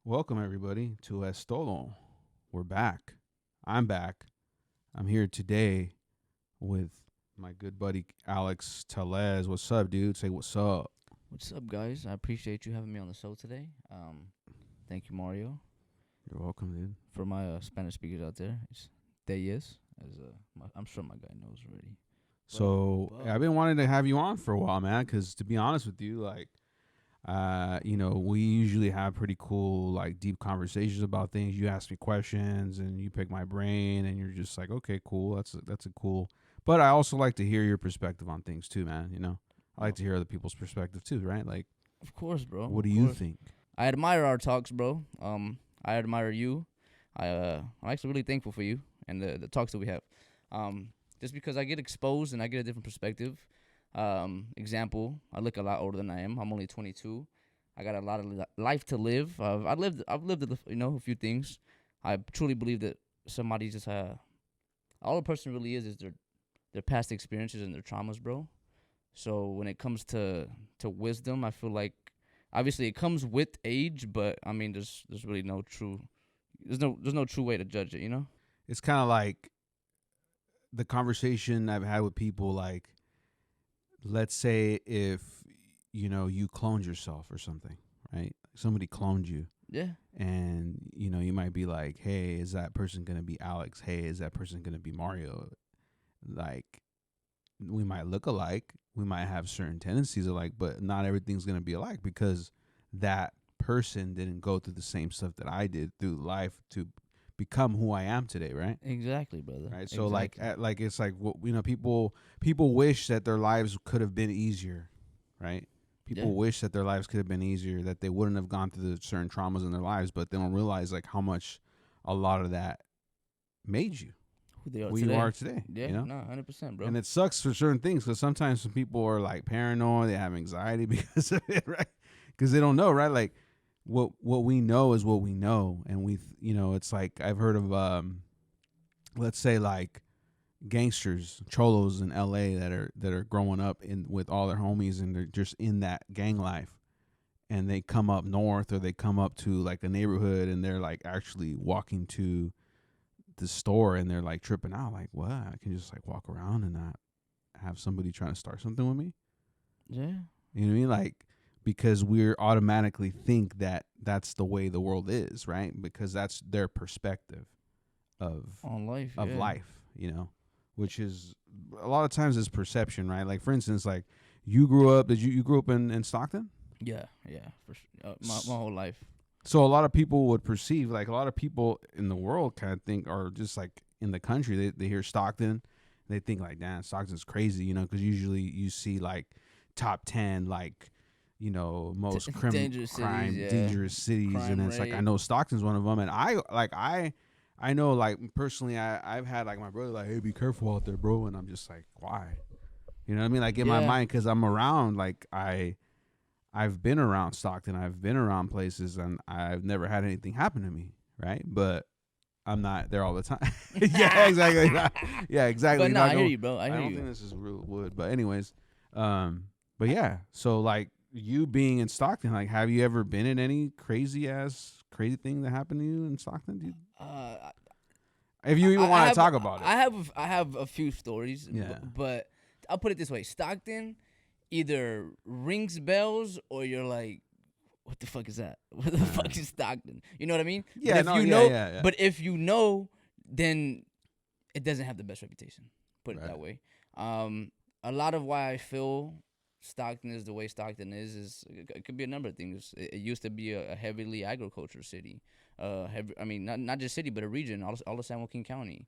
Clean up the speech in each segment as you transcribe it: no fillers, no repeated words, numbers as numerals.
Welcome everybody to Estolo. We're back. I'm back. I'm here today with my good buddy Alex Telez. What's up, dude? Say what's up. What's up, guys? I appreciate you having me on the show today. Thank you, Mario, You're welcome, dude. for my Spanish speakers out there. It's Deyes, as I'm sure my guy knows already. So But- I've been wanting to have you on for a while, man. Because to be honest with you, we usually have pretty cool, like, deep conversations about things. You ask me questions, and you pick my brain, and you're just like, okay, cool. That's a cool. But I also like to hear your perspective on things too, man. I like to hear other people's perspective too, right? Like, Of course, bro. what do of you course. think? I admire our talks, bro. I admire you. I'm actually really thankful for you and the talks that we have. Just because I get exposed and I get a different perspective. Example, I look a lot older than I am. I'm only 22. I got a lot of life to live. I've lived a few things. I truly believe that somebody just all a person really is their past experiences and their traumas, bro. So when it comes to wisdom, I feel like obviously it comes with age, but I mean there's really no true way to judge it, you know? It's kind of like the conversation I've had with people. Like, let's say if you cloned yourself or something, right? Somebody cloned you, Yeah. and you might be like, hey, is that person gonna be Alex? Hey, is that person gonna be Mario? Like, we might look alike, we might have certain tendencies alike, but not everything's gonna be alike because that person didn't go through the same stuff that I did through life to become who I am today, right? Exactly, brother. Right. So Exactly. it's like people wish that their lives could have been easier, right? Yeah. People wish that their lives could have been easier, that they wouldn't have gone through the certain traumas in their lives, but they don't realize like how much a lot of that made you Who they are who today. you are today. Yeah, no, 100%, bro. And it sucks for certain things because sometimes some people are like paranoid, they have anxiety because of it, right? Because they don't know, right? Like what we know is what we know, and it's like I've heard of let's say like gangsters, cholos in LA that are growing up in with all their homies and they're just in that gang life, and they come up north or they come up to like a neighborhood and they're like actually walking to the store and they're like tripping out like, what, I can just like walk around and not have somebody trying to start something with me. Yeah. You know what I mean? Like, because we're automatically think that that's the way the world is, right? Because that's their perspective of On life, of yeah. life, which is a lot of times is perception, right? Like, for instance, like you grew up, you grew up in Stockton? Yeah, yeah, for sure. My whole life. So a lot of people would perceive, like a lot of people in the world kind of think, or just like in the country, they hear Stockton, they think like, damn, Stockton's crazy, because usually you see like top 10, like, most Dangerous cities, yeah. dangerous cities, Crime and it's like I rate. know Stockton's one of them, and I know, like, personally, I've had like my brother like, hey, be careful out there, bro, and I'm just like, why? You know what I mean? Like in my Yeah. mind, because I'm around, like I've been around Stockton, I've been around places, and I've never had anything happen to me, right? But I'm not there all the time. Yeah, exactly. Yeah, exactly. But no, Not I hear go- you, bro. I I hear don't you. think this is real wood, but anyways, but yeah. So like you being in Stockton, like, have you ever been in any crazy thing that happened to you in Stockton, dude? Uh, If you even want to have talk about it. I have a few stories. Yeah. But I'll put it this way: Stockton either rings bells or you're like, what the fuck is that? What the fuck is Stockton? You know what I mean? Yeah, But if no, you yeah, know, yeah. but if you know, then it doesn't have the best reputation. Put it Right. that way. A lot of why I feel Stockton is the way Stockton is it could be a number of things. It used to be a heavily agriculture city. Not just city, but a region, all of San Joaquin County.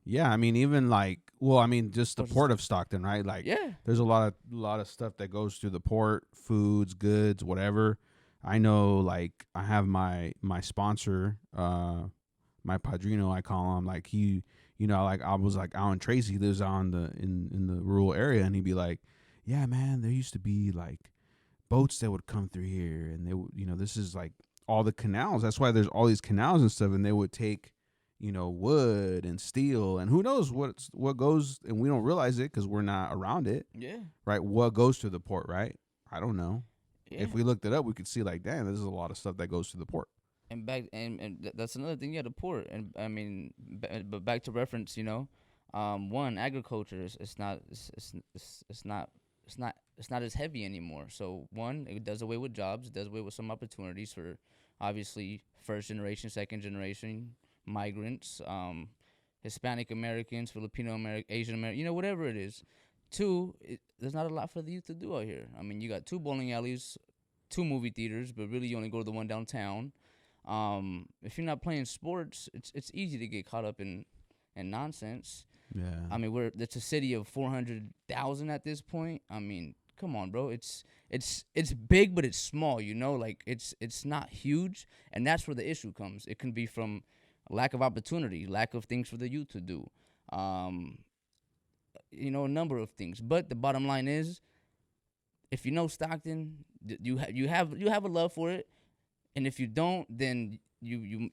Yeah, I mean, even like, well, I mean, just the What's port of Stockton, right? Like, Yeah. there's a lot of stuff that goes through the port, foods, goods, whatever. I know, like, I have my sponsor, my padrino, I call him. Like, he, like, I was like, Alan Tracy lives on in the rural area, and he'd be like, yeah, man, there used to be like boats that would come through here, and they would, this is like all the canals. That's why there's all these canals and stuff, and they would take, wood and steel, and who knows what goes, and we don't realize it because we're not around it, Yeah. right? What goes to the port, right? I don't know. Yeah. If we looked it up, we could see like, damn, this is a lot of stuff that goes to the port. And that's another thing. Yeah, the port. And I mean, but back to reference, one, agriculture is it's not it's not as heavy anymore. So one, it does away with jobs, it does away with some opportunities for obviously first generation, second generation migrants, Hispanic Americans, Filipino American, Asian American, whatever it is. Two, there's not a lot for the youth to do out here. I mean, you got two bowling alleys, two movie theaters, but really you only go to the one downtown. If you're not playing sports, it's easy to get caught up in nonsense. Yeah. I mean, it's a city of 400,000 at this point. I mean, come on, bro. It's big, but it's small. Like it's not huge, and that's where the issue comes. It can be from lack of opportunity, lack of things for the youth to do. A number of things. But the bottom line is, if you know Stockton, you have a love for it, and if you don't, then you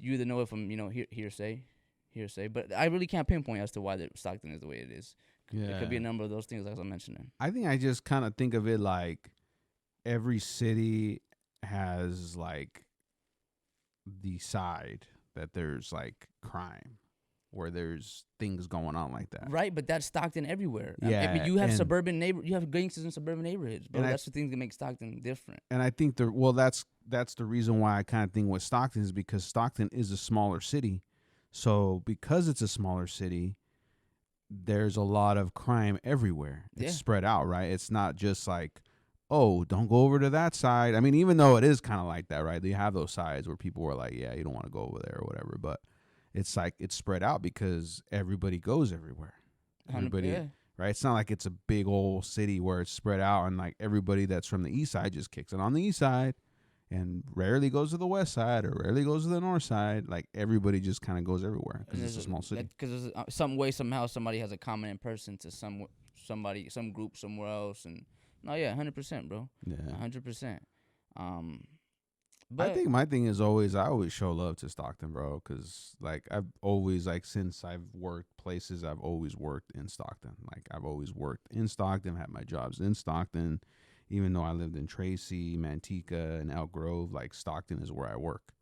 either know it from hearsay. But I really can't pinpoint as to why Stockton is the way it is. Yeah. It could be a number of those things, as I'm mentioning. I think I just kind of think of it like every city has like the side that there's like crime, where there's things going on like that. Right, but that's Stockton everywhere. Yeah, I mean, you have you have gangsters in suburban neighborhoods, bro. And That's the things that make Stockton different. And I think that's the reason why I kind of think with Stockton is because Stockton is a smaller city. So because it's a smaller city, there's a lot of crime everywhere. It's spread out, right? It's not just like, oh, don't go over to that side. I mean, even though it is kind of like that, right? They have those sides where people are like, yeah, you don't want to go over there or whatever. But it's like it's spread out because everybody goes everywhere. Everybody, right? It's not like it's a big old city where it's spread out and like everybody that's from the east side just kicks it on the east side and rarely goes to the west side or rarely goes to the north side. Like everybody just kind of goes everywhere because it's a small city. Because some way, somehow, somebody has a common in person to some group somewhere else. And no, yeah, 100%, bro. Yeah, 100%. But I think my thing is I always show love to Stockton, bro, because like I've always since I've worked places, I've always worked in Stockton. Like I've always worked in Stockton, had my jobs in Stockton, even though I lived in Tracy, Manteca, and Elk Grove. Like Stockton is where I work,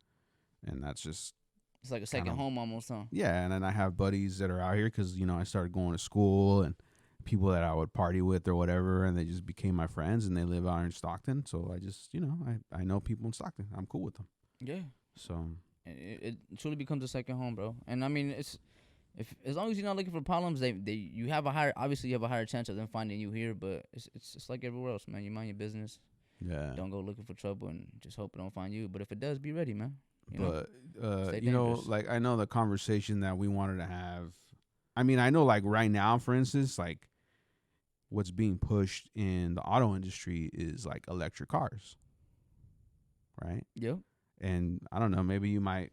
and that's just it's like a second home almost, huh? Yeah, and then I have buddies that are out here because I started going to school and people that I would party with or whatever, and they just became my friends, and they live out in Stockton. So I just, I know people in Stockton. I'm cool with them. Yeah. So it truly becomes a second home, bro. And I mean, it's as long as you're not looking for problems, you have a higher chance of them finding you here. But it's like everywhere else, man. You mind your business. Yeah. Don't go looking for trouble and just hope it don't find you. But if it does, be ready, man. Like I know the conversation that we wanted to have. I mean, I know like right now, for instance, like what's being pushed in the auto industry is like electric cars, right? Yeah. And I don't know, maybe you might,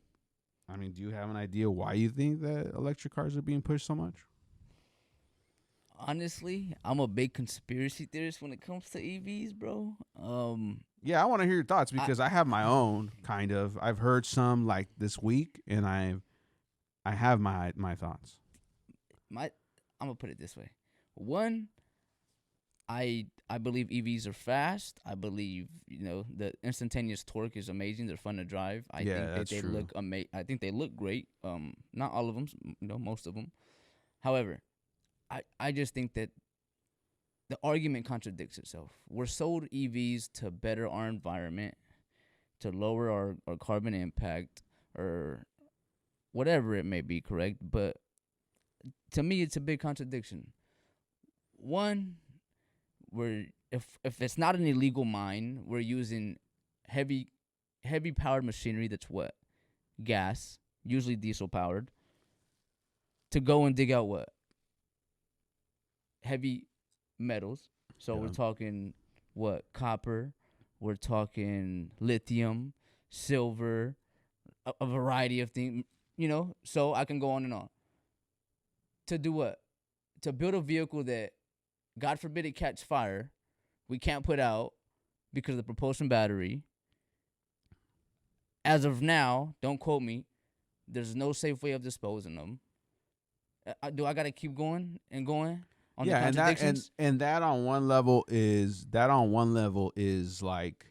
do you have an idea why you think that electric cars are being pushed so much? Honestly, I'm a big conspiracy theorist when it comes to EVs, bro. Yeah, I want to hear your thoughts because I have my own kind of. I've heard some like this week, and I have my thoughts. I'm gonna put it this way. One, I believe EVs are fast. I believe the instantaneous torque is amazing. They're fun to drive. I think that they look I think they look great. Not all of them, most of them. However, I just think that the argument contradicts itself. We're sold EVs to better our environment, to lower our carbon impact, or whatever it may be, correct? But to me, it's a big contradiction. One, if it's not an illegal mine, we're using heavy powered machinery that's what? Gas, usually diesel powered, to go and dig out what? Heavy metals. So we're talking what? Copper, we're talking lithium, silver, a variety of things, so I can go on and on. To do what? To build a vehicle that, God forbid it catch fire, we can't put out because of the propulsion battery. As of now, don't quote me, there's no safe way of disposing them. Do I got to keep going and going? on the Yeah, contradictions. and that on one level is like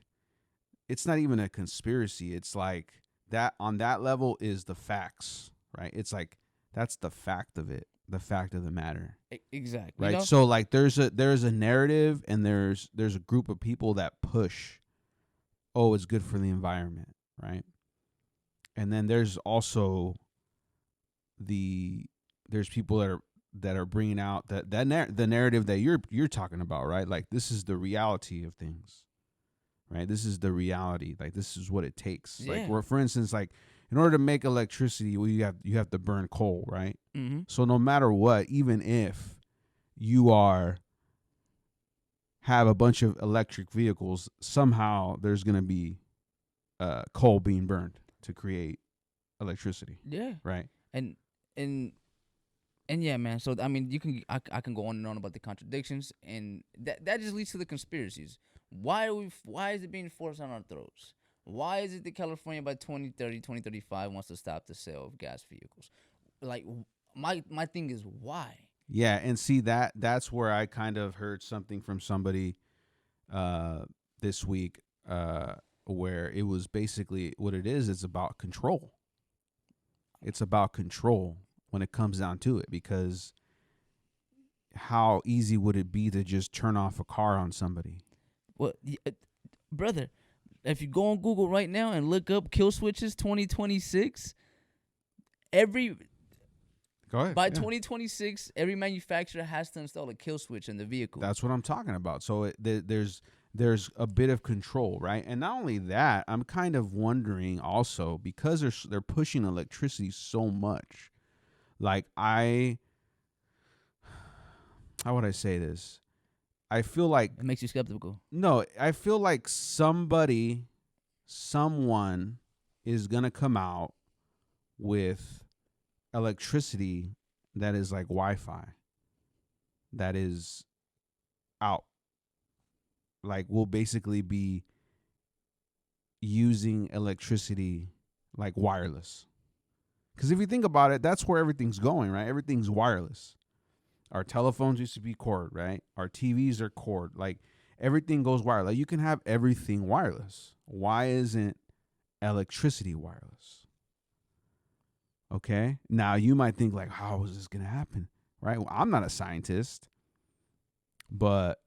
it's not even a conspiracy. It's like that on that level is the facts, right? It's like that's the fact of it, the fact of the matter, Exactly. You right? know. So like there's a narrative and there's a group of people that push, oh, it's good for the environment, right? And then there's also the there's people that are bringing out the narrative that you're talking about, right? Like this is the reality of things, right? This is the reality. Like this is what it takes. Like Yeah. where, for instance, like in order to make electricity, well, you have to burn coal, right? Mm-hmm. So no matter what, even if you are have a bunch of electric vehicles, somehow there's gonna be coal being burned to create electricity, Yeah. right? And and and yeah, man. So I mean, I can go on and on about the contradictions, and that just leads to the conspiracies. Why is it being forced on our throats? Why is it that California by 2030, 2035 wants to stop the sale of gas vehicles? Like my thing is why? Yeah, and see that's where I kind of heard something from somebody this week where it was basically what it is. It's about control. It's about control when it comes down to it, because how easy would it be to just turn off a car on somebody? Well, brother, if you go on Google right now and look up kill switches 2026, every Go ahead. by yeah. 2026, every manufacturer has to install a kill switch in the vehicle. That's what I'm talking about. So there's a bit of control, right? And not only that, I'm kind of wondering also, because they're pushing electricity so much. Like how would I say this? I feel like It makes you skeptical. no, I feel like someone is gonna come out with electricity that is like Wi-Fi, that is out. Like we'll basically be using electricity like wireless. Because if you think about it, that's where everything's going, right? Everything's wireless. Our telephones used to be cord, right? Our TVs are cord. Like everything goes wireless. Like, you can have everything wireless. Why isn't electricity wireless? Okay. Now you might think like, how is this gonna happen? Right? Well, I'm not a scientist, but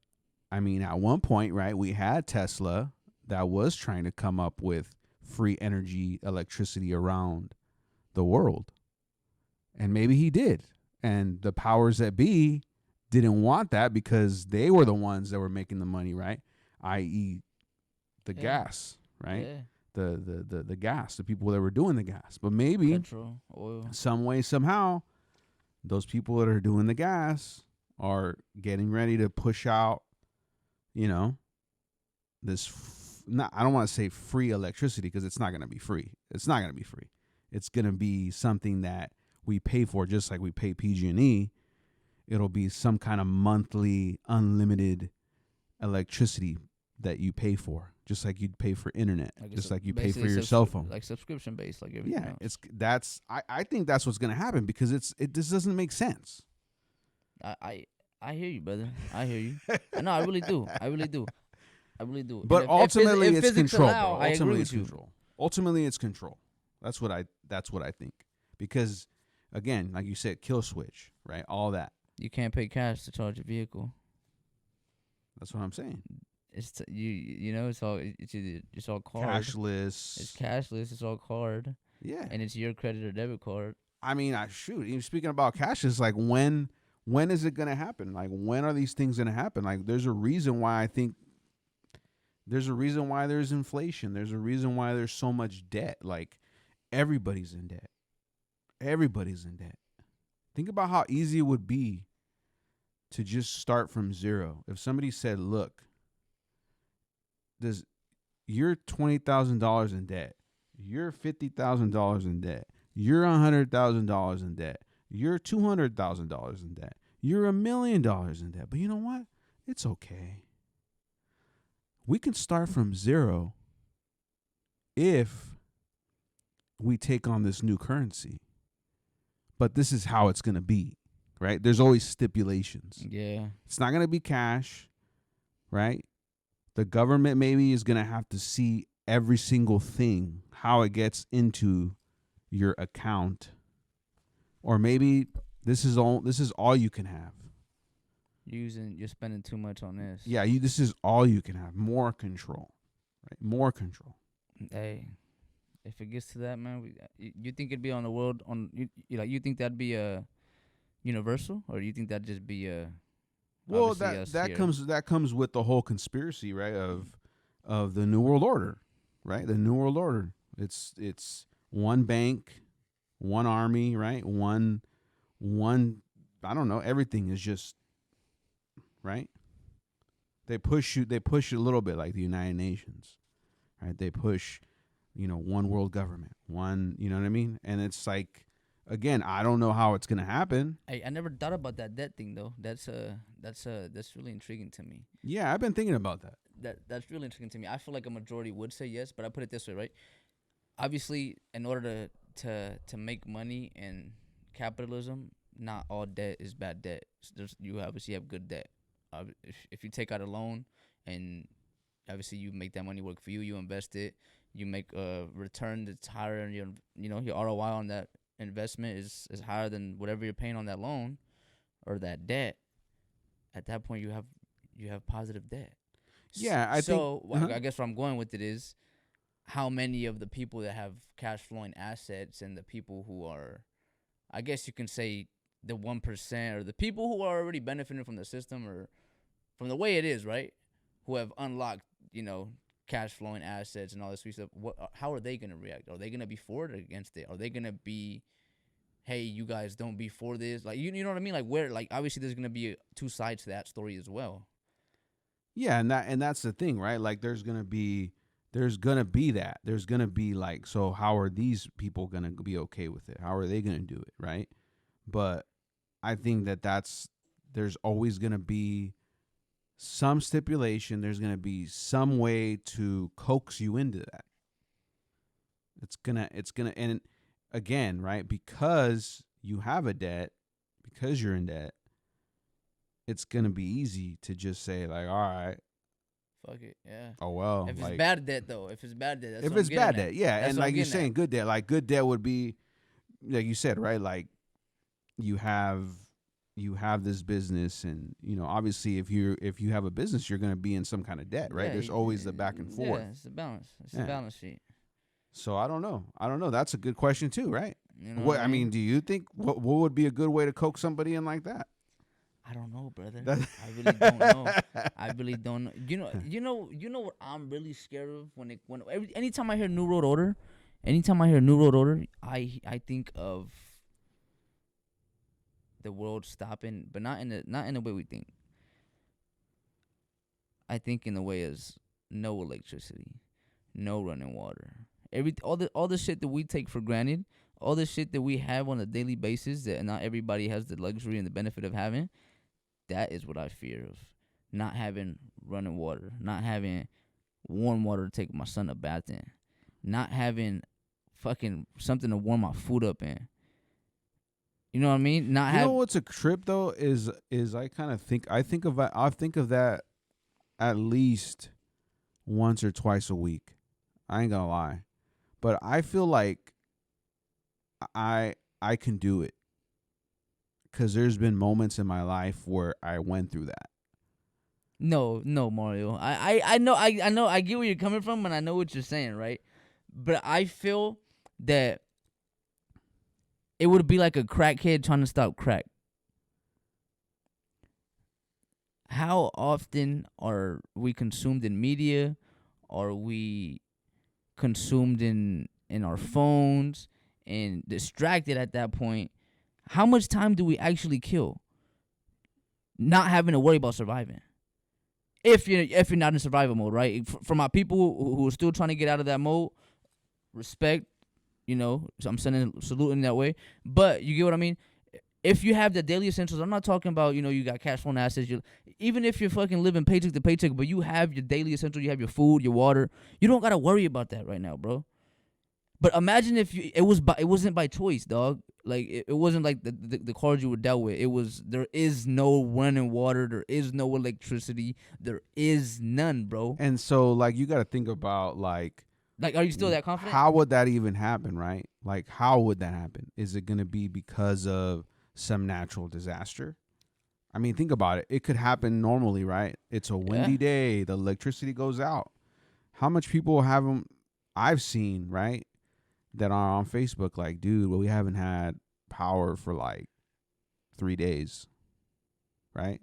I mean, at one point, right, we had Tesla that was trying to come up with free energy electricity around the world. And maybe he did. And the powers that be didn't want that because they were the ones that were making the money, right? I.e. the gas, right? Yeah. The gas, the people that were doing the gas. But maybe Petrol, oil. some way, somehow, those people that are doing the gas are getting ready to push out, you know, this, I don't want to say free electricity, because it's not going to be free. It's not going to be free. It's going to be something that we pay for, just like we pay PG&E. It'll be some kind of monthly unlimited electricity that you pay for, just like you'd pay for internet, just like you pay for your cell phone. Like subscription based, like everything else. I think that's what's going to happen, because it just doesn't make sense. I hear you, brother. I hear you. No, I really do. I really do. But ultimately, it's control. Bro. Ultimately, it's control. Ultimately, it's control. That's what I think. Because again, like you said, kill switch, right? All that. You can't pay cash to charge a vehicle. That's what I'm saying. It's you know it's all card. Cashless. It's cashless. It's all card. Yeah. And it's your credit or debit card. I mean, even speaking about cashless, like when is it gonna happen? Like when are these things gonna happen? Like there's a reason why there's inflation. There's a reason why there's so much debt. Like everybody's in debt. Everybody's in debt. Think about how easy it would be to just start from zero. If somebody said, look, you're $20,000 in debt. You're $50,000 in debt. You're $100,000 in debt. You're $200,000 in debt. You're $1 million in debt. But you know what? It's okay. We can start from zero if we take on this new currency. But this is how it's going to be. right? There's always stipulations. Yeah. It's not going to be cash, right? The government maybe is going to have to see every single thing, how it gets into your account. Or maybe this is all you can have. You're spending too much on this. Yeah, this is all you can have. More control, right? More control. Hey, if it gets to that, man, you think it'd be on the world on you think that'd be a universal, or you think that'd just be a Well, obviously us that here? comes with the whole conspiracy, right? Of the New World Order, right? The New World Order. It's one bank, one army, right? One I don't know, everything is just right. They push a little bit like the United Nations, right? They push, one world government, one, you know what I mean? And it's like, again, I don't know how it's gonna happen. I never thought about that debt thing though. That's really intriguing to me. Yeah, I've been thinking about that. That's really intriguing to me. I feel like a majority would say yes, but I put it this way, right? Obviously, in order to make money in capitalism, not all debt is bad debt. You obviously have good debt. If you take out a loan and obviously you make that money work for you, you invest it, you make a return that's higher, and your ROI on that investment is higher than whatever you're paying on that loan or that debt. At that point, you have positive debt. Yeah, I think. So I guess where I'm going with it is how many of the people that have cash flowing assets and the people who are, I guess you can say, the 1%, or the people who are already benefiting from the system or from the way it is, right? Who have unlocked, cash flowing assets and all this sweet stuff. How are they going to react? Are they going to be for it or against it? Are they going to be, hey, you guys don't be for this? Like, you know what I mean? Like, obviously there's going to be two sides to that story as well. Yeah, and that's the thing, right? Like, there's gonna be that. There's gonna be like, so how are these people gonna be okay with it? How are they gonna do it, right? But I think there's always gonna be some stipulation. There's gonna be some way to coax you into that. It's gonna, and again, right? Because you have a debt, because you're in debt, it's gonna be easy to just say like, all right, fuck it, yeah. oh well. If it's like, bad debt though, if it's bad debt, that's if what it's I'm getting bad at. debt, yeah, That's and what I'm like you're getting saying, at. good debt. Like good debt would be, like you said, right? Like you have this business, and obviously if you have a business, you're gonna be in some kind of debt, right? Yeah, There's always the back and forth. Yeah, it's a balance. It's Yeah. a balance sheet. So I don't know. That's a good question too, right? You know What I mean, do you think what would be a good way to coax somebody in like that? I don't know, brother. I really don't know. I really don't know. You know what I'm really scared of anytime I hear New World Order, I think of the world stopping, but not in the way we think. I think in the way as no electricity, no running water, all the shit that we take for granted, all the shit that we have on a daily basis that not everybody has the luxury and the benefit of having. That is what I fear of. Not having running water, not having warm water to take my son a bath in, not having fucking something to warm my food up in. You know what I mean? You know what's a trip though is I think of that at least once or twice a week. I ain't gonna lie, but I feel like I can do it because there's been moments in my life where I went through that. No, Mario. I know I get where you're coming from, and I know what you're saying, right? But I feel that it would be like a crackhead trying to stop crack. How often are we consumed in media? Are we consumed in our phones and distracted at that point? How much time do we actually kill not having to worry about surviving? If you're not in survival mode, right? For my people who are still trying to get out of that mode, respect, so I'm sending a salute in that way. But you get what I mean? If you have the daily essentials, I'm not talking about, you got cash flow assets. Even if you're fucking living paycheck to paycheck, but you have your daily essentials, you have your food, your water, you don't got to worry about that right now, bro. But imagine if it wasn't by choice, dog. Like it wasn't like the cards you were dealt with. It was there is no running water, there is no electricity, there is none, bro. And so like you got to think about like Like, are you still that confident? how would that even happen, right? Like how would that happen? Is it going to be because of some natural disaster? I mean, think about it. It could happen normally, right? It's a windy day, the electricity goes out. How much people have them I've seen, right? That are on Facebook like, dude, well, we haven't had power for like 3 days, right?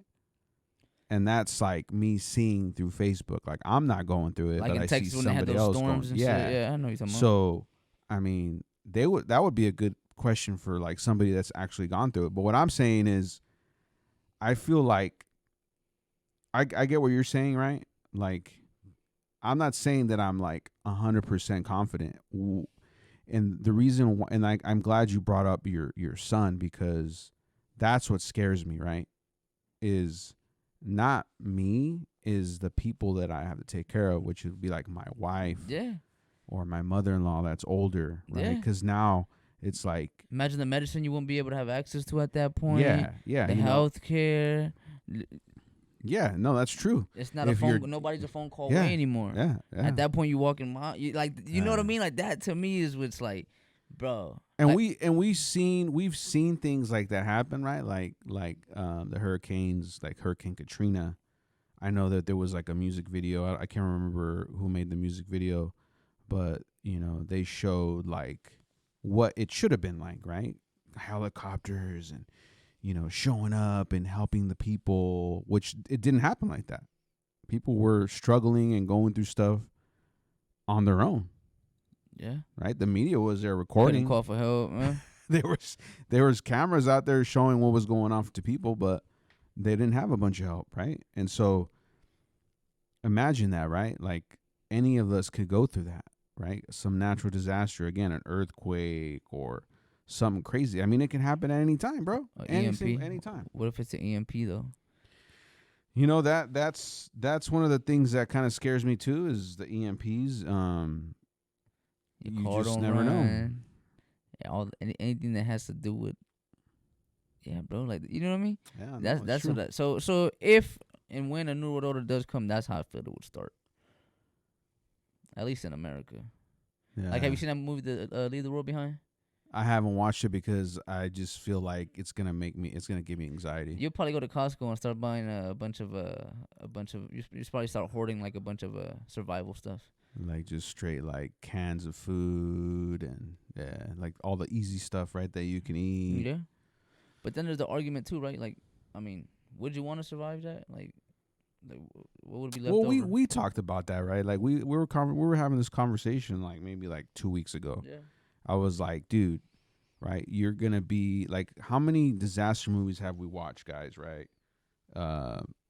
And that's like me seeing through Facebook. Like I'm not going through it, Like but in I Texas see when they had somebody those else storms going. and Yeah. shit. Yeah, I know you're talking about. So, I mean, that would be a good question for like somebody that's actually gone through it. But what I'm saying is, I feel like I get what you're saying, right? Like, I'm not saying that I'm like 100% confident. And the reason why, and I'm glad you brought up your son, because that's what scares me, right? Is not me, is the people that I have to take care of, which would be like my wife, or my mother-in-law that's older, right? Because now it's like, imagine the medicine you won't be able to have access to at that point. Yeah, the health care. Yeah, no, that's true. It's not a phone. Nobody's a phone call away anymore. Yeah. At that point, you walk in you know what I mean. Like that to me is what's like, bro. And we've seen things like that happen, right? Like the hurricanes, like Hurricane Katrina. I know that there was like a music video. I can't remember who made the music video, but you know they showed like what it should have been like, right? Helicopters and showing up and helping the people, which it didn't happen like that. People were struggling and going through stuff on their own. Yeah. Right? The media was there recording. Couldn't call for help, man. there was cameras out there showing what was going on to people, but they didn't have a bunch of help, right? And so imagine that, right? Like any of us could go through that, right? Some natural disaster, again, an earthquake or something crazy. I mean, it can happen at any time, bro. EMP. Anytime. What if it's an EMP though? You know that's one of the things that kind of scares me too, is the EMPs. You just never know. Yeah, anything that has to do with, bro. Like, you know what I mean? Yeah, that's what that. So if and when a new world order does come, that's how I feel it would start. At least in America. Yeah. Like, have you seen that movie, Leave the World Behind? I haven't watched it because I just feel like it's gonna give me anxiety. You'll probably go to Costco and start buying a bunch of. You probably start hoarding like a bunch of survival stuff. Like just straight like cans of food and like all the easy stuff, right, that you can eat. Yeah. But then there's the argument too, right? Like, I mean, would you want to survive that? Like what would be left over? Well, we talked about that, right? Like we were having this conversation like maybe like 2 weeks ago. Yeah. I was like, dude, right? You're gonna be like, how many disaster movies have we watched, guys? Right?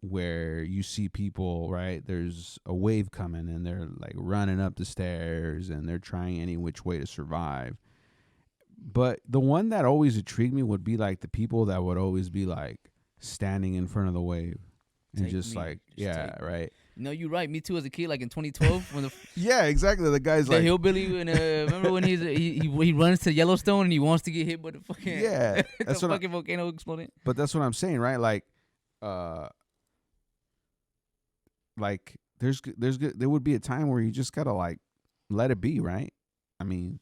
Where you see people, right? There's a wave coming and they're like running up the stairs and they're trying any which way to survive. But the one that always intrigued me would be like the people that would always be like standing in front of the wave and right. No, you're right. Me too, as a kid, like in 2012, when yeah, exactly. The guy's the like hillbilly. When remember when he runs to Yellowstone and he wants to get hit by the fucking that's the fucking volcano exploding. But that's what I'm saying, right? Like, there would be a time where you just gotta like let it be, right? I mean,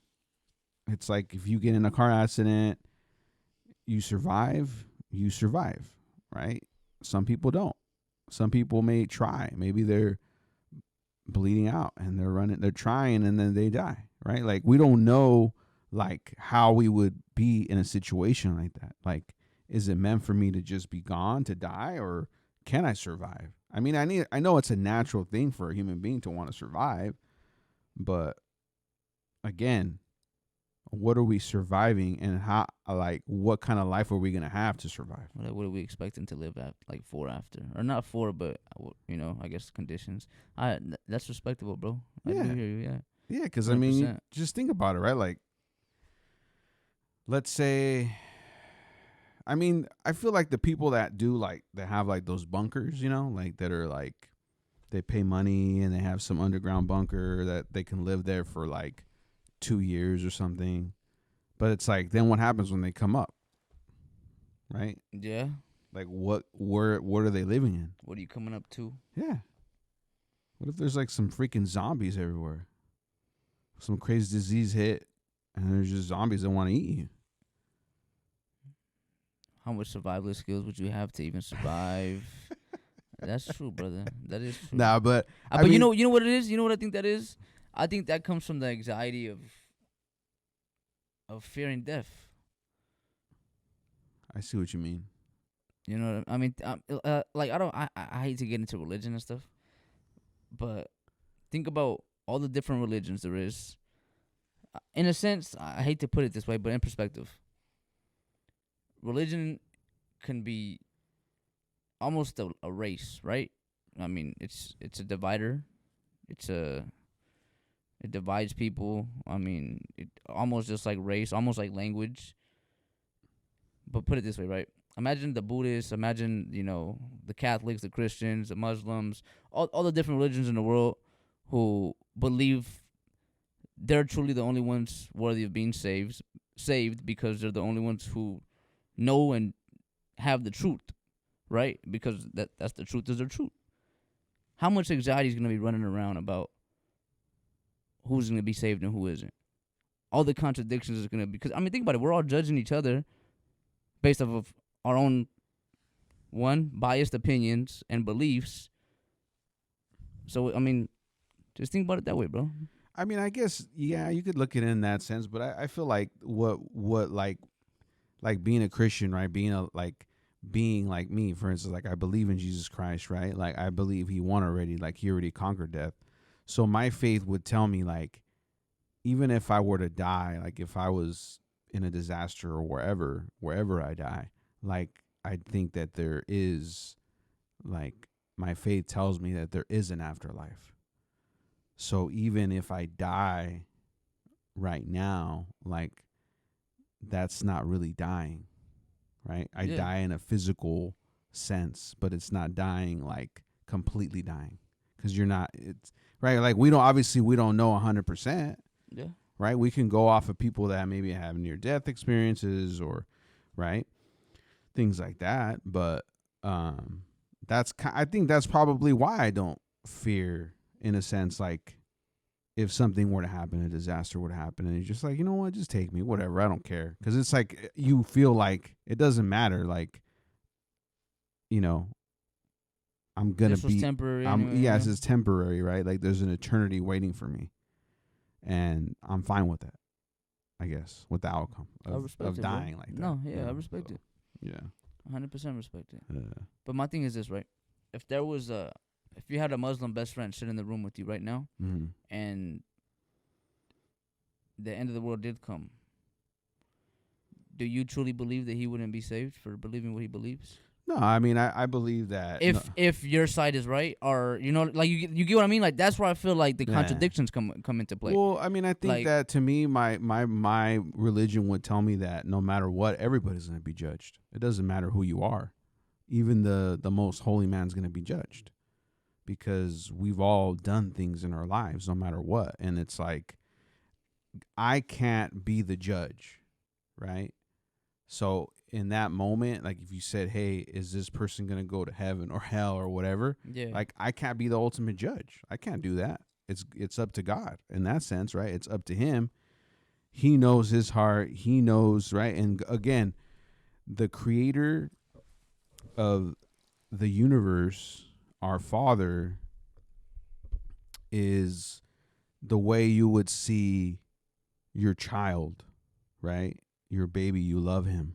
it's like if you get in a car accident, you survive, right? Some people don't. Some people may try. Maybe they're bleeding out and they're trying and then they die, right? Like we don't know like how we would be in a situation like that. Like, is it meant for me to just be gone, to die, or can I survive? I mean, I know it's a natural thing for a human being to want to survive, but again, what are we surviving, and how, like, what kind of life are we gonna have to survive? What are we expecting to live at, like, for after, or not for, but I guess conditions. That's respectable, bro. Yeah. I do hear you, Yeah, because I mean, 100%. just think about it, right? Like, let's say, I mean, I feel like the people that have like those bunkers, like that are like, they pay money and they have some underground bunker that they can live there for like 2 years or something. But it's like, then what happens when they come up, right? Yeah. Like, what are they living in? What are you coming up to? Yeah. What if there's like some freaking zombies everywhere? Some crazy disease hit, and there's just zombies that want to eat you. How much survival skills would you have to even survive? That's true, brother. That is true. Nah, but but you know what it is. You know what I think that is. I think that comes from the anxiety of fearing death. I see what you mean. You know what I mean? Like I hate to get into religion and stuff, but think about all the different religions there is. In a sense, I hate to put it this way, but in perspective, religion can be almost a race, right? I mean, it's a divider. It divides people. I mean, it almost just like race, almost like language. But put it this way, right? Imagine the Buddhists, imagine, the Catholics, the Christians, the Muslims, all the different religions in the world who believe they're truly the only ones worthy of being saved because they're the only ones who know and have the truth, right? Because that's the truth is the truth. How much anxiety is going to be running around about who's going to be saved and who isn't? All the contradictions is going to be, because, I mean, think about it. We're all judging each other based off of our own, biased opinions and beliefs. So, I mean, just think about it that way, bro. I mean, I guess, yeah, you could look at it in that sense, but I feel like what like being a Christian, right? Being like me, for instance, like I believe in Jesus Christ, right? Like I believe he won already, like he already conquered death. So my faith would tell me, like, even if I were to die, like if I was in a disaster or wherever I die, like I think that there is, like, my faith tells me that there is an afterlife. So even if I die right now, like, that's not really dying, right? I die in a physical sense, but it's not dying, like completely dying, because it's right. Like we don't know 100%. Yeah. Right. We can go off of people that maybe have near death experiences or, right, things like that. But I think that's probably why I don't fear, in a sense, like if something were to happen, a disaster would happen, and you're just like, you know what, just take me, whatever, I don't care. Because it's like you feel like it doesn't matter, like, I'm gonna be temporary. Yes, it's temporary, right? Like there's an eternity waiting for me, and I'm fine with that, I guess, with the outcome of dying like that. No, yeah, I respect it. Yeah, 100% respect it. But my thing is this, right? If you had a Muslim best friend sit in the room with you right now, mm-hmm. and the end of the world did come, do you truly believe that he wouldn't be saved for believing what he believes? No, I mean, I believe that if your side is right, or like you get what I mean. Like that's where I feel like the contradictions come into play. Well, I mean, I think that to me, my religion would tell me that no matter what, everybody's going to be judged. It doesn't matter who you are, even the most holy man's going to be judged, because we've all done things in our lives, no matter what. And it's like, I can't be the judge, right? So in that moment, like if you said, hey, is this person going to go to heaven or hell or whatever? Yeah. Like I can't be the ultimate judge. I can't do that. It's up to God in that sense, right? It's up to him. He knows his heart. He knows, right? And again, the creator of the universe, our Father, is the way you would see your child, right? Your baby, you love him.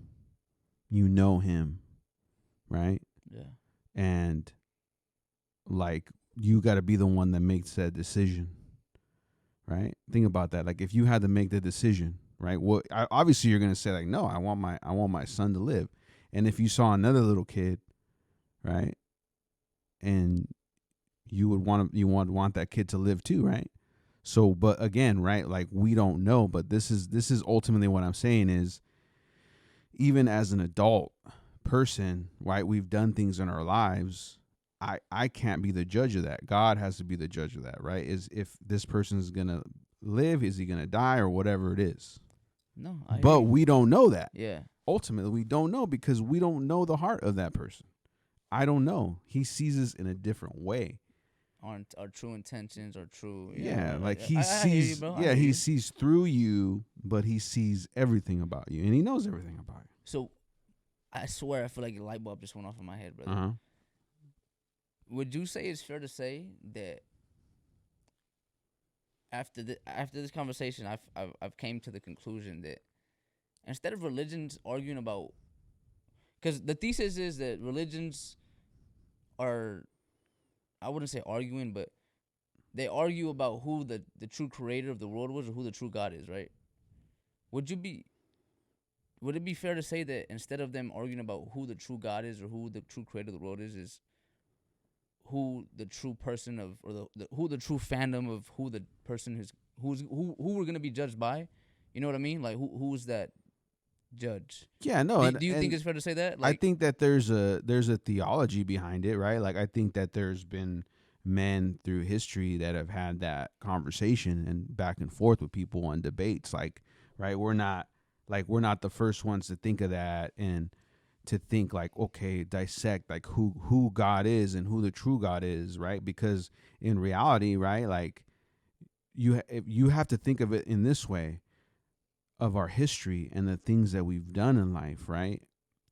You know him, right? Yeah. And like you got to be the one that makes that decision, right? Think about that. Like if you had to make the decision, right? Well, obviously you're going to say like, no, I want my son to live. And if you saw another little kid, right? And you would want that kid to live too, right? So, but again, right? Like we don't know, but this is ultimately what I'm saying is, even as an adult person, right? We've done things in our lives. I can't be the judge of that. God has to be the judge of that, right? Is if this person is gonna live? Is he gonna die, or whatever it is? No, I But hear you. we don't know that. Yeah. Ultimately, we don't know because we don't know the heart of that person. I don't know. He sees us in a different way. Aren't our true intentions or true? Yeah, like yeah. he I hear you, sees. bro. I Yeah, hear he you. sees through you, but he sees everything about you, and he knows everything about you. So I swear, I feel like a light bulb just went off in my head, brother. Uh huh. Would you say it's fair to say that after this conversation, I've came to the conclusion that instead of religions arguing about, because the thesis is that religions are, I wouldn't say arguing, but they argue about who the true creator of the world was or who the true God is, right? Would you be would it be fair to say that instead of them arguing about who the true God is or who the true creator of the world is who the true person of, or who the true fandom of who the person who we're gonna be judged by? You know what I mean? Like who's that judge? Yeah, no, Do you think it's fair to say that? I Like, think that there's a theology behind it, right? Like I think that there's been men through history that have had that conversation and back and forth with people on debates. Like, right, we're not the first ones to think of that and to think like, okay, dissect like who God is and who the true God is, right? Because in reality, right, like you have to think of it in this way of our history and the things that we've done in life, right?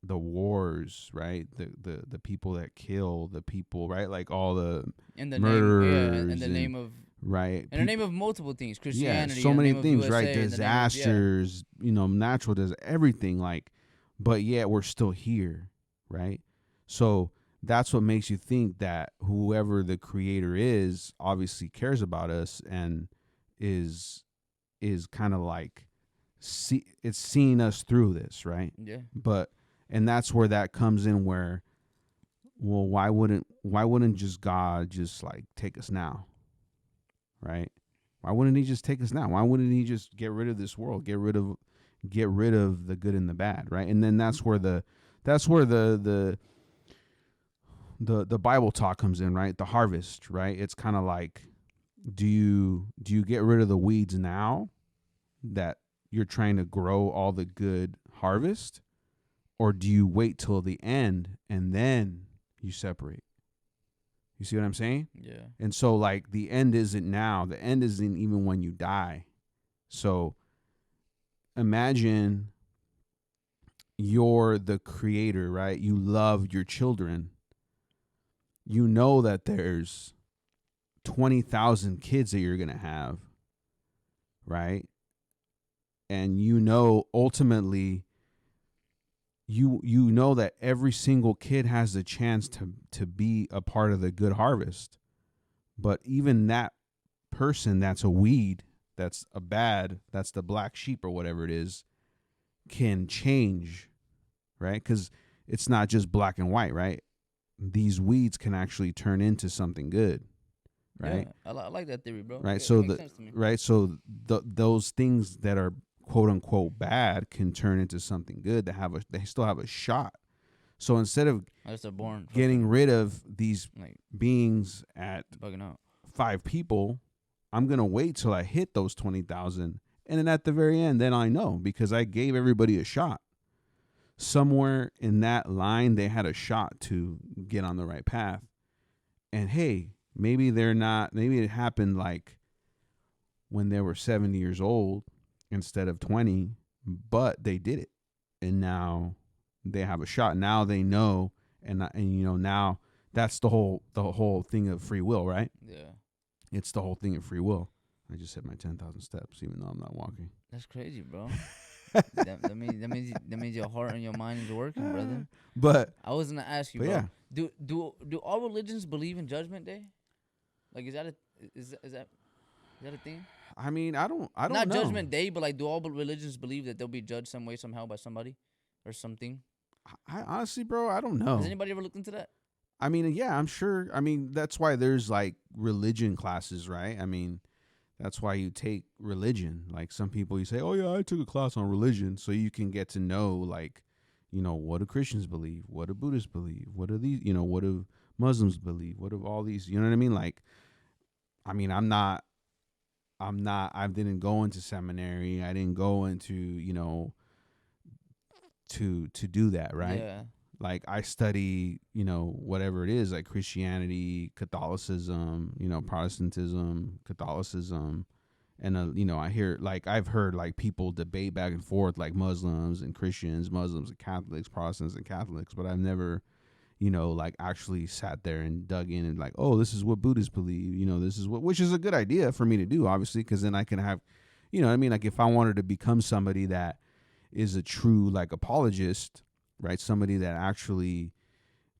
The wars, right? The people that kill, the people, right? Like all the in the name, yeah, in murderers the and name of, right. in the name of multiple things, Yeah, Christianity, so in the many name of things, right? USA, in the name of, yeah, Disasters, natural everything, like, but yet we're still here, right? So that's what makes you think that whoever the creator is obviously cares about us and is kind of like it's seeing us through this, right? yeah, But and that's where that comes in where, well, why wouldn't just God just like take us now, right? Why wouldn't he just take us now? Why wouldn't he just get rid of this world, get rid of the good and the bad, right? And then that's where the Bible talk comes in, right? The harvest, right? It's kind of like, do you get rid of the weeds now that you're trying to grow all the good harvest, or do you wait till the end and then you separate? You see what I'm saying? yeah, And so like the end isn't now. The end isn't even when you die. So imagine you're the creator, right? You love your children. You know that there's 20,000 kids that you're going to have, right? And ultimately you know that every single kid has the chance to be a part of the good harvest. But even that person that's a weed, that's the black sheep or whatever it is, can change, right? Because it's not just black and white, right? These weeds can actually turn into something good, right? yeah. I like that theory, bro. Right. It So makes sense to me. those things that are quote unquote bad can turn into something good. They still have a shot. So instead of Unless they're born getting fucking, rid of these like beings at bugging out. 5 people, I'm gonna wait till I hit those 20,000, and then at the very end, then I know because I gave everybody a shot. Somewhere in that line, they had a shot to get on the right path. And hey, maybe they're not. Maybe it happened like when they were 70 years old instead of 20, but they did it, and now they have a shot. Now they know, and now that's the whole thing of free will, right? Yeah, It's the whole thing of free will. I just hit my 10,000 steps, even though I'm not walking. that's crazy, bro. that means your heart and your mind is working, brother. But I was gonna ask you, But bro. yeah. Do all religions believe in Judgment Day? Like, is that a thing? I mean, I don't Not know. Judgment Day, but like, do all religions believe that they'll be judged some way, somehow, by somebody or something? I honestly, bro, I don't know. Has anybody ever looked into that? I mean, yeah, I'm sure. I mean, that's why there's like religion classes, right? I mean, that's why you take religion. Like some people, you say, "Oh yeah, I took a class on religion," so you can get to know, like, what do Christians believe? What do Buddhists believe? What do these? What do Muslims believe? What do all these? You know what I mean? Like, I mean, I'm not I didn't go into seminary. I didn't go into, to do that, right? Yeah. Like I study, whatever it is, like Christianity, Catholicism, Protestantism, Catholicism, and I hear, like, I've heard like people debate back and forth, like Muslims and Christians, Muslims and Catholics, Protestants and Catholics, but I've never, like actually sat there and dug in and like, oh, this is what Buddhists believe, this is what, which is a good idea for me to do, obviously, because then I can have, what I mean, like if I wanted to become somebody that is a true like apologist, right? Somebody that actually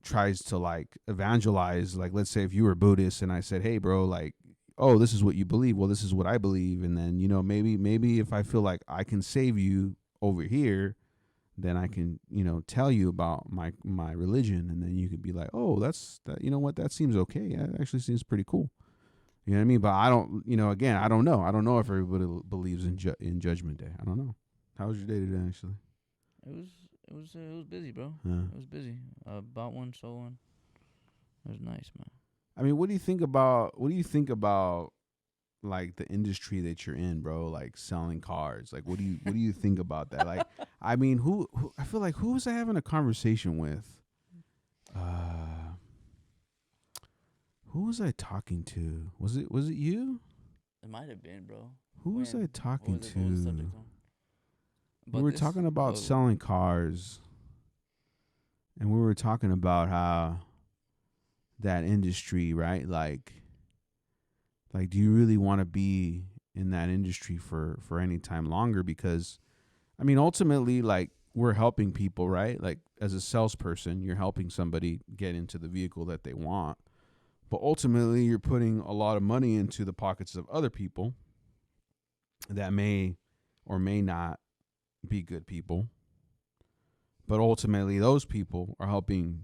tries to like evangelize, like let's say if you were Buddhist and I said, hey bro, like, oh, this is what you believe, well, this is what I believe, and then maybe if I feel like I can save you over here, then I can, tell you about my religion, and then you could be like, oh, that's that, what, that seems okay, that actually seems pretty cool, you know what I mean? But I don't, again, I don't know if everybody believes in Judgment Day. I don't know. How was your day today, actually? It was busy, bro. Yeah. It was busy. Bought one, sold one. It was nice, man. I mean, what do you think about like the industry that you're in, bro? Like selling cars. Like, what do you think about that? Like, I mean, who I feel like, who was I having a conversation with? Who was I talking to? Was it you? It might have been, bro. Who was I talking What was the subject to? on? We were talking about selling cars, and we were talking about how that industry, right? Like do you really want to be in that industry for any time longer? Because I mean, ultimately, like, we're helping people, right? Like, as a salesperson, you're helping somebody get into the vehicle that they want, but ultimately you're putting a lot of money into the pockets of other people that may or may not be good people, but ultimately those people are helping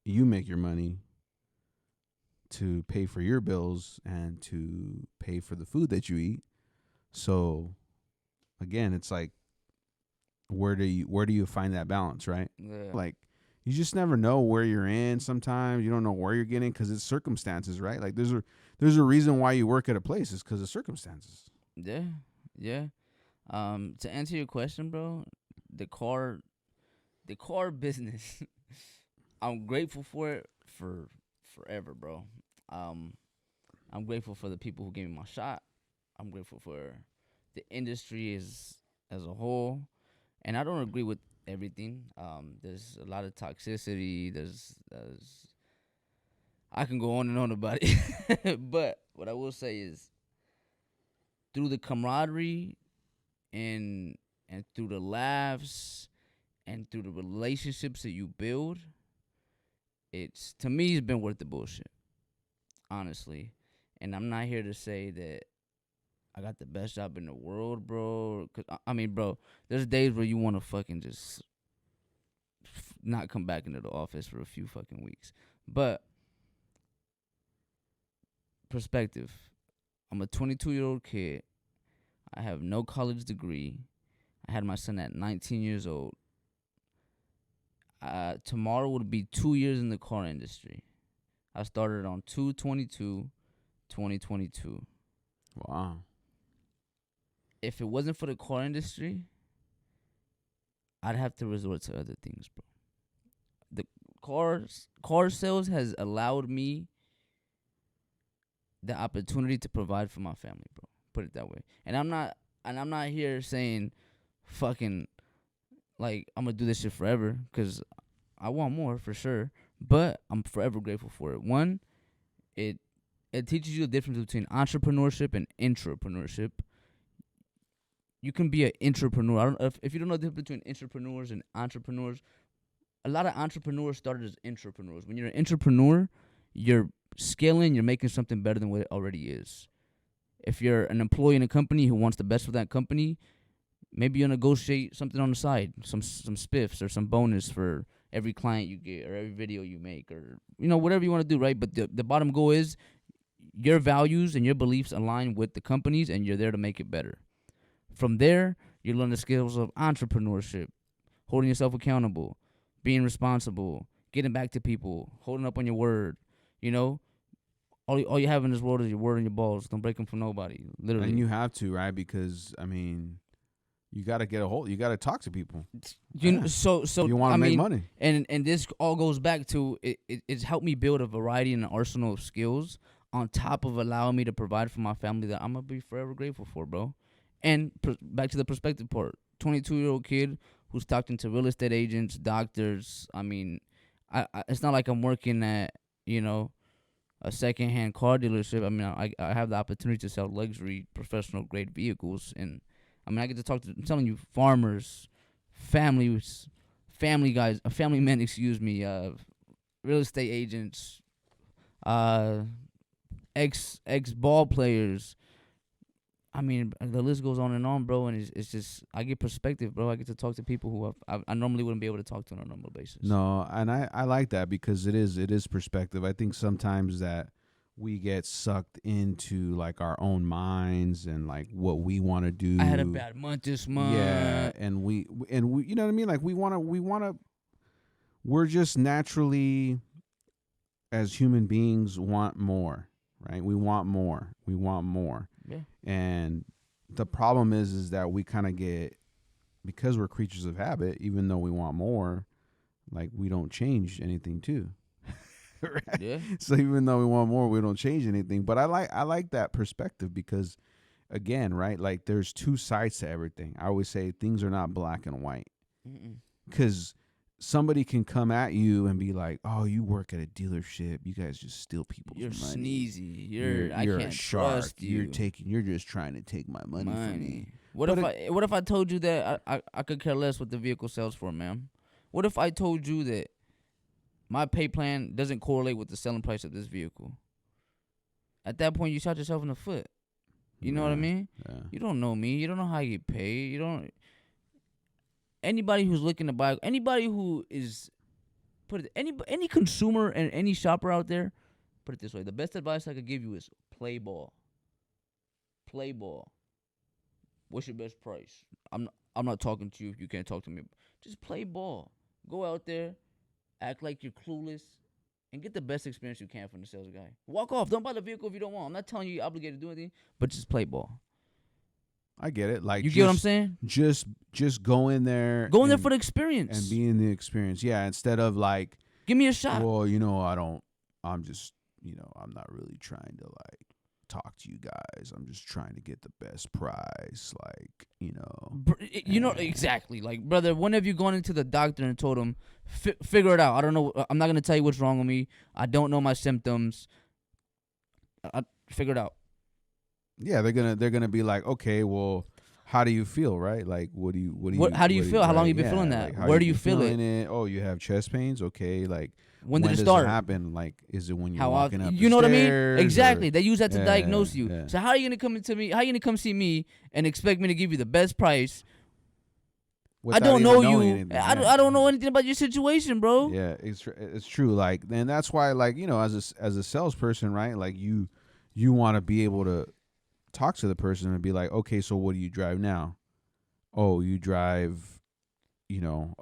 you make your money to pay for your bills and to pay for the food that you eat. So again, it's like, where do you find that balance, right? Yeah. Like, you just never know where you're in. Sometimes you don't know where you're getting, because it's circumstances, right? Like there's a reason why you work at a place, is because of circumstances. Yeah. Yeah. To answer your question, bro, the car business, I'm grateful for it for forever, bro. I'm grateful for the people who gave me my shot. I'm grateful for the industry as a whole, and I don't agree with everything. There's a lot of toxicity. There's I can go on and on about it, but what I will say is, through the camaraderie and through the laughs and through the relationships that you build, it's, to me, it's been worth the bullshit, honestly. And I'm not here to say that I got the best job in the world, bro. 'Cause I mean, bro, there's days where you want to fucking just not come back into the office for a few fucking weeks. But perspective, I'm a 22-year-old kid. I have no college degree. I had my son at 19 years old. Tomorrow would be 2 years in the car industry. I started on 2/22/2022. Wow. If it wasn't for the car industry, I'd have to resort to other things, bro. The car sales has allowed me the opportunity to provide for my family, bro. Put it that way. And I'm not here saying fucking like I'm gonna do this shit forever, cause I want more for sure. But I'm forever grateful for it. One, it teaches you the difference between entrepreneurship and intrapreneurship. You can be an entrepreneur. I don't if you don't know the difference between entrepreneurs and entrepreneurs. A lot of entrepreneurs started as intrapreneurs. When you're an entrepreneur, you're scaling. You're making something better than what it already is. If you're an employee in a company who wants the best for that company, maybe you negotiate something on the side, some spiffs or some bonus for every client you get or every video you make, or whatever you want to do, right? But the bottom goal is your values and your beliefs align with the company's, and you're there to make it better. From there, you learn the skills of entrepreneurship, holding yourself accountable, being responsible, getting back to people, holding up on your word, all you have in this world is your word and your balls. Don't break them for nobody. Literally. And you have to, right? Because I mean, you got to get a hold. You got to talk to people. So If you want to make money. And this all goes back to it's helped me build a variety and an arsenal of skills on top of allowing me to provide for my family that I'm gonna be forever grateful for, bro. And back to the perspective part, 22-year-old kid who's talked into real estate agents, doctors. I mean, I it's not like I'm working at a secondhand car dealership. I mean, I have the opportunity to sell luxury professional grade vehicles, and I mean I get to talk to, I'm telling you, farmers, families, family guys, family men, excuse me, real estate agents, ex ball players. I mean, the list goes on, bro, and it's just I get perspective, bro. I get to talk to people who I normally wouldn't be able to talk to on a normal basis. No, and I like that because it is perspective. I think sometimes that we get sucked into like our own minds and like what we want to do. I had a bad month this month. Yeah, and we you know what I mean? Like we want to we're just naturally as human beings want more, right? We want more. Yeah. And the problem is that we kind of get, because we're creatures of habit, even though we want more, like we don't change anything too. Right? Yeah. So even though we want more, we don't change anything. But I like that perspective because, again, right, like there's two sides to everything. I always say things are not black and white, because somebody can come at you and be like, "Oh, you work at a dealership. You guys just steal people's You're money. sneezy. You're I a can't shark. trust you. You're just trying to take my money from me." What if I told you that I could care less what the vehicle sells for, ma'am? What if I told you that my pay plan doesn't correlate with the selling price of this vehicle? At that point, you shot yourself in the foot. You know what I mean? Yeah. You don't know me. You don't know how I get paid. You don't. Anybody who's looking to buy, anybody who is, any consumer and any shopper out there, put it this way: the best advice I could give you is play ball. Play ball. What's your best price? I'm not talking to you if you can't talk to me. Just play ball. Go out there, act like you're clueless, and get the best experience you can from the sales guy. Walk off. Don't buy the vehicle if you don't want. I'm not telling you you're obligated to do anything, but just play ball. I get it. Like, you get what I'm saying? Just go in there. Go in there for the experience. And be in the experience. Yeah, instead of like, give me a shot. Well, I'm just, I'm not really trying to like talk to you guys. I'm just trying to get the best price. Like, Exactly. Like, brother, when have you gone into the doctor and told him, figure it out? I don't know. I'm not going to tell you what's wrong with me. I don't know my symptoms. Figure it out. Yeah, they're gonna be like, okay, well, how do you feel, right? Like, how do you feel? How long you been feeling that? Like, where do you feel it? Oh, you have chest pains. Okay, like when did it does start? It happen? Like, is it when you're walking up? You know what I mean? Stairs, exactly. They use that to diagnose you. Yeah. So how are you gonna come into me? How are you gonna come see me and expect me to give you the best price? I don't know you. I don't know anything about your situation, bro. Yeah, it's true. Like, and that's why, like, as a salesperson, right? Like, you want to be able to talk to the person and be like, okay, so what do you drive now? Oh, you drive, an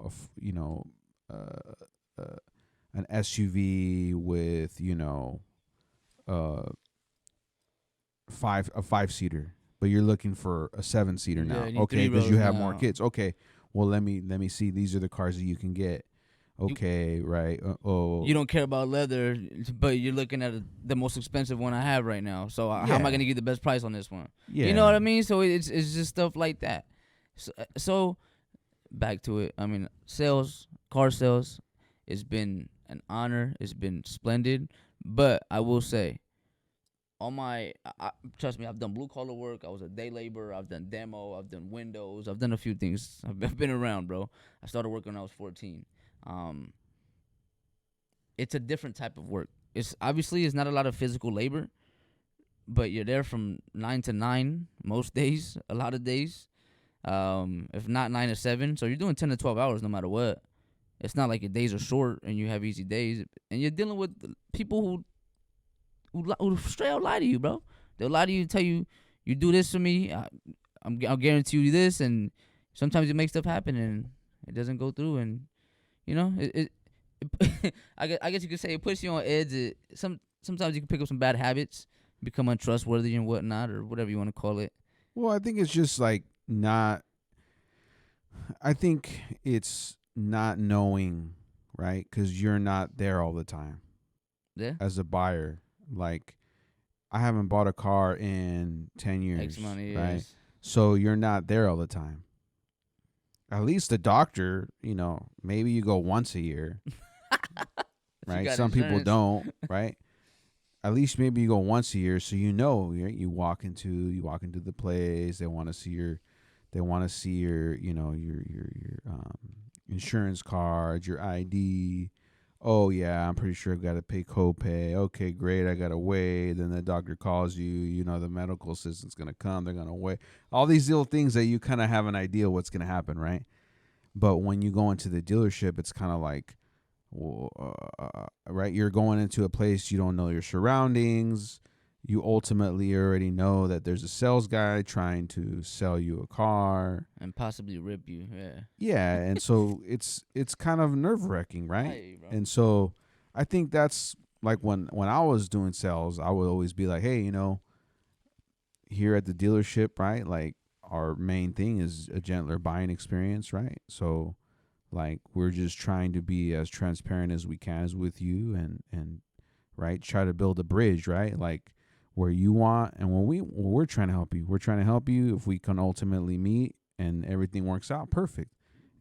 SUV with, a 5-seater, but you're looking for a 7-seater now. Okay, because you have more kids. Okay, well, let me see. These are the cars that you can get. Okay, right. You don't care about leather, but you're looking at the most expensive one I have right now. So how am I going to get the best price on this one? Yeah. You know what I mean? So it's just stuff like that. So back to it. I mean, car sales, it's been an honor. It's been splendid. But I will say, trust me, I've done blue collar work. I was a day laborer. I've done demo. I've done windows. I've done a few things. I've been around, bro. I started working when I was 14. It's a different type of work. It's not a lot of physical labor, but you're there from 9 to 9 most days, a lot of days. If not 9 to 7, so you're doing 10 to 12 hours no matter what. It's not like your days are short and you have easy days, and you're dealing with people who straight out lie to you, bro. They'll lie to you and tell you, you do this for me, I'll guarantee you this, and sometimes you make stuff happen and it doesn't go through, and I guess you could say it puts you on edge. sometimes you can pick up some bad habits, become untrustworthy and whatnot, or whatever you want to call it. Well, I think it's just like not. I think it's not knowing, right? Because you're not there all the time Yeah, as a buyer. Like, I haven't bought a car in 10 years, X amount of right? years. So you're not there all the time. At least the doctor, maybe you go once a year, right? got Some people insurance. don't, right? At least maybe you go once a year, so you walk into the place. They want to see your, insurance card, your ID. Oh yeah, I'm pretty sure I've got to pay copay. Okay, great, I gotta wait. Then the doctor calls you. The medical assistant's gonna come. They're gonna wait. All these little things that you kind of have an idea what's gonna happen, right? But when you go into the dealership, it's kind of like, right? You're going into a place you don't know your surroundings. You ultimately already know that there's a sales guy trying to sell you a car And possibly rip you. Yeah. Yeah, and so it's kind of nerve-wracking, right? Hey, bro. And so I think that's like when I was doing sales, I would always be like, hey, here at the dealership, right? Like, our main thing is a gentler buying experience, right? So like, we're just trying to be as transparent as we can as with you, and right, try to build a bridge, right? Like, where you want and we're trying to help you. We're trying to help you. If we can ultimately meet and everything works out, perfect.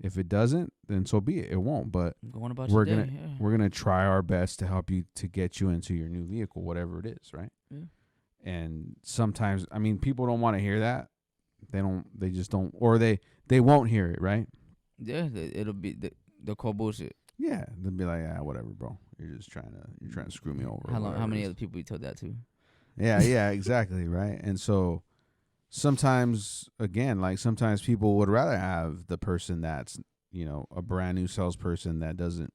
If it doesn't, then so be it. It won't. But Going about we're your gonna day, yeah. we're gonna try our best to help you, to get you into your new vehicle, whatever it is, right? Yeah. And sometimes, I mean, people don't want to hear that. They just don't, or they won't hear it, right? Yeah, it'll be they'll call bullshit. Yeah, they'll be like, whatever, bro. You're trying to screw me over. How long? whatever How it many is." other people you told that to? Yeah, exactly, right? And so sometimes, again, like, sometimes people would rather have the person that's, a brand new salesperson that doesn't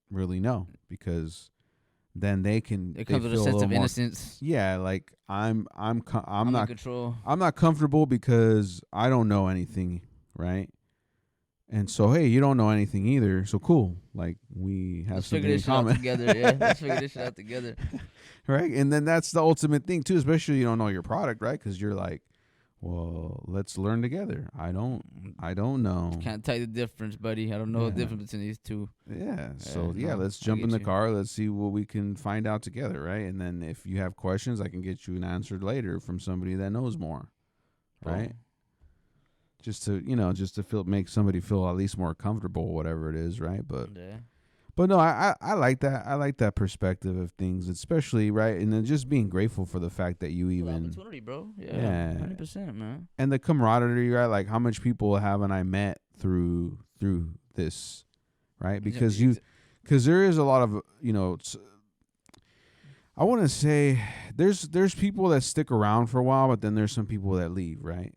really know, because then they It comes with a feel sense little of more, innocence. yeah, like, I'm I'm in not control. comfortable because I don't know anything, right? And so, hey, you don't know anything either, so cool. Like, we have Let's something figure in this shit out common. together. Yeah, let's figure this shit out together. Right? And then that's the ultimate thing too, especially you don't know your product, right? Because you're like, well, let's learn together. I don't know. Can't tell you the difference, buddy. I don't know the Yeah. difference between these two. Yeah. So no, let's I jump in get the you. car. Let's see what we can find out together, right? And then if you have questions, I can get you an answer later from somebody that knows more, right? Just to make somebody feel at least more comfortable, whatever it is, right? But no, I like that. I like that perspective of things, especially, right, and then just being grateful for the fact that you even, opportunity, bro. Yeah. 100%, man. and the camaraderie, right? Like, how much people haven't I met through this, right? Because there is a lot of, I want to say there's people that stick around for a while, but then there's some people that leave, right?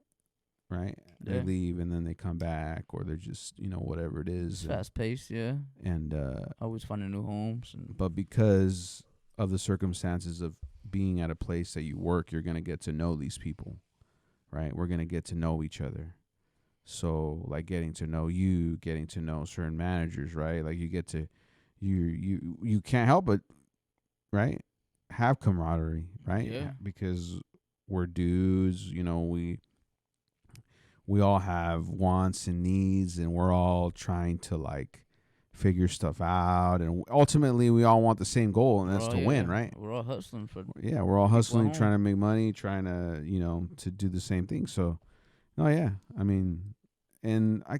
They Yeah. leave and then they come back, or they're just, whatever it is. It's fast paced, yeah. And Always finding new homes. And but because of the circumstances of being at a place that you work, you're going to get to know these people, right? We're going to get to know each other. So, like, getting to know you, getting to know certain managers, right? Like, you get to, you can't help but, right, have camaraderie, right? Yeah. Because we're dudes, we all have wants and needs, and we're all trying to, like, figure stuff out, and ultimately we all want the same goal, and that's to win, right? We're all hustling for. Yeah, we're all people at hustling, home. trying to make money, trying to, to do the same thing. So, no, yeah, I mean, and I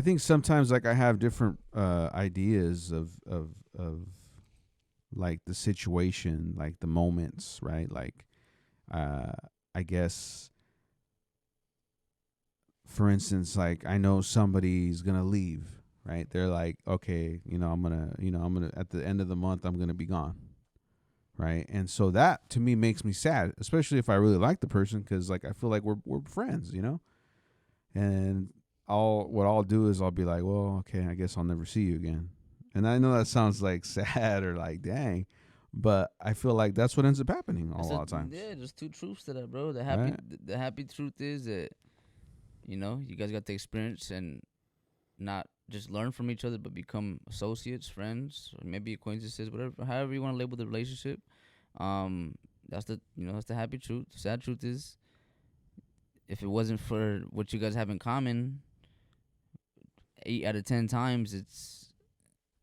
think sometimes, like, I have different ideas of like the situation, like the moments, right? Like, I guess, for instance, like, I know somebody's gonna leave, right? They're like, okay, I'm gonna at the end of the month, I'm gonna be gone, right? And so that to me makes me sad, especially if I really like the person, because, like, I feel like we're friends, and what I'll do is I'll be like, well, okay, I guess I'll never see you again. And I know that sounds like sad or like, dang, but I feel like that's what ends up happening a lot of times. Yeah, there's two truths to that, bro. Right. The happy truth is that, you guys got the experience and not just learn from each other, but become associates, friends, or maybe acquaintances, whatever, however you want to label the relationship. That's that's the happy truth. The sad truth is, if it wasn't for what you guys have in common, 8 out of 10 times it's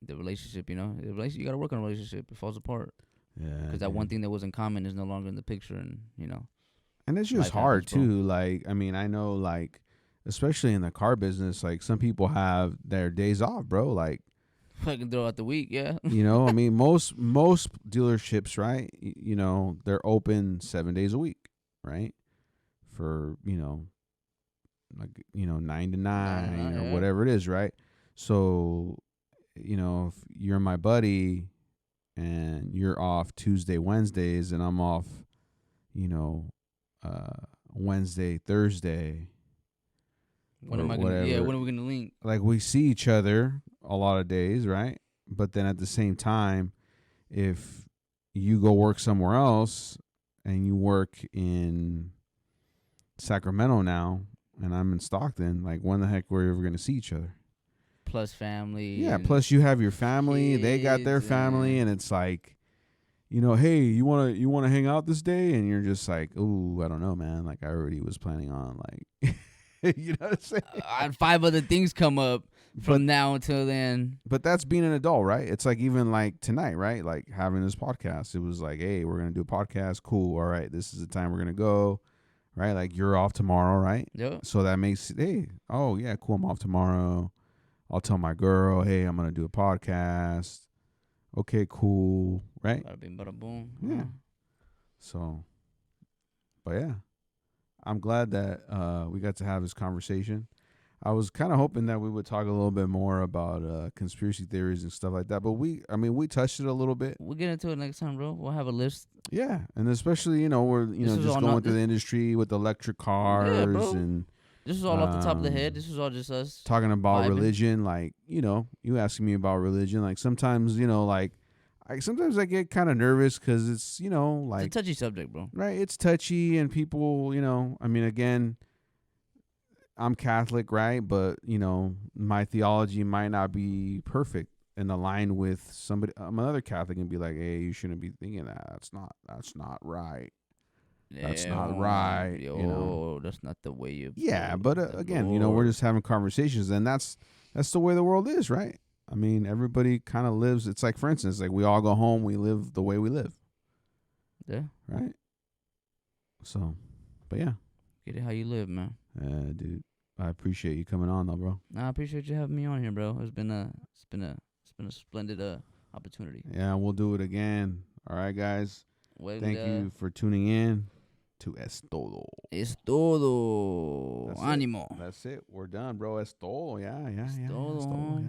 the relationship. You got to work on a relationship. It falls apart Yeah, because that one thing that was in common is no longer in the picture, and and it's just life hard happens, bro. too. Like, I mean, I know, like, especially in the car business, like some people have their days off, bro. Like, Fucking throw out the week, yeah. I mean, most dealerships, right? They're open 7 days a week, right? For like 9 to 9 or Yeah. whatever it is, right? So, if you're my buddy and you're off Tuesday, Wednesdays, and I'm off, Wednesday, Thursday, When or am I gonna? Yeah, whatever. when are we gonna link? Like, we see each other a lot of days, right? But then at the same time, if you go work somewhere else and you work in Sacramento now and I'm in Stockton, like, when the heck were we ever going to see each other? Plus family. Yeah, and plus you have your family, they got their kids family, and it's like, hey, you want to hang out this day? And you're just like, "Ooh, I don't know, man. Like, I already was planning on, like," you know what I'm saying? I had 5 other things come up from now until then. But that's being an adult, right? It's like, even like tonight, right? Like, having this podcast, it was like, hey, we're going to do a podcast. Cool. All right. This is the time we're going to go, right? Like, you're off tomorrow, right? Yep. So that makes it, hey, oh, yeah, cool. I'm off tomorrow. I'll tell my girl, hey, I'm going to do a podcast. Okay, cool. Right? Bada bing, bada boom. Yeah. So, but yeah, I'm glad that we got to have this conversation. I was kind of hoping that we would talk a little bit more about conspiracy theories and stuff like that. But we touched it a little bit. We'll get into it next time, bro. We'll have a list. Yeah. And especially, we're, This is just all going not- through the industry with electric cars bro. and This is all off the top of the head. This is all just us. talking about vibing. religion. Like, you asking me about religion. Like, sometimes, like, sometimes I get kind of nervous because it's, like, It's a touchy subject, bro. right, it's touchy, and people, I mean, again, I'm Catholic, right? But, my theology might not be perfect and aligned with somebody, another Catholic, and be like, hey, you shouldn't be thinking that. That's not right. That's not right, Yo, that's not the way you. Yeah, but again, we're just having conversations, and that's the way the world is, right? I mean, everybody kind of lives. It's like, for instance, like, we all go home, we live the way we live, Yeah. right? So, but yeah. Get it how you live, man. Dude, I appreciate you coming on, though, bro. Nah, I appreciate you having me on here, bro. It's been a splendid opportunity. Yeah, we'll do it again. All right, guys. Well, Thank you for tuning in to Es Todo. Es todo. That's it. Ánimo. That's it. We're done, bro. Es todo. Yeah. Es Es todo. todo.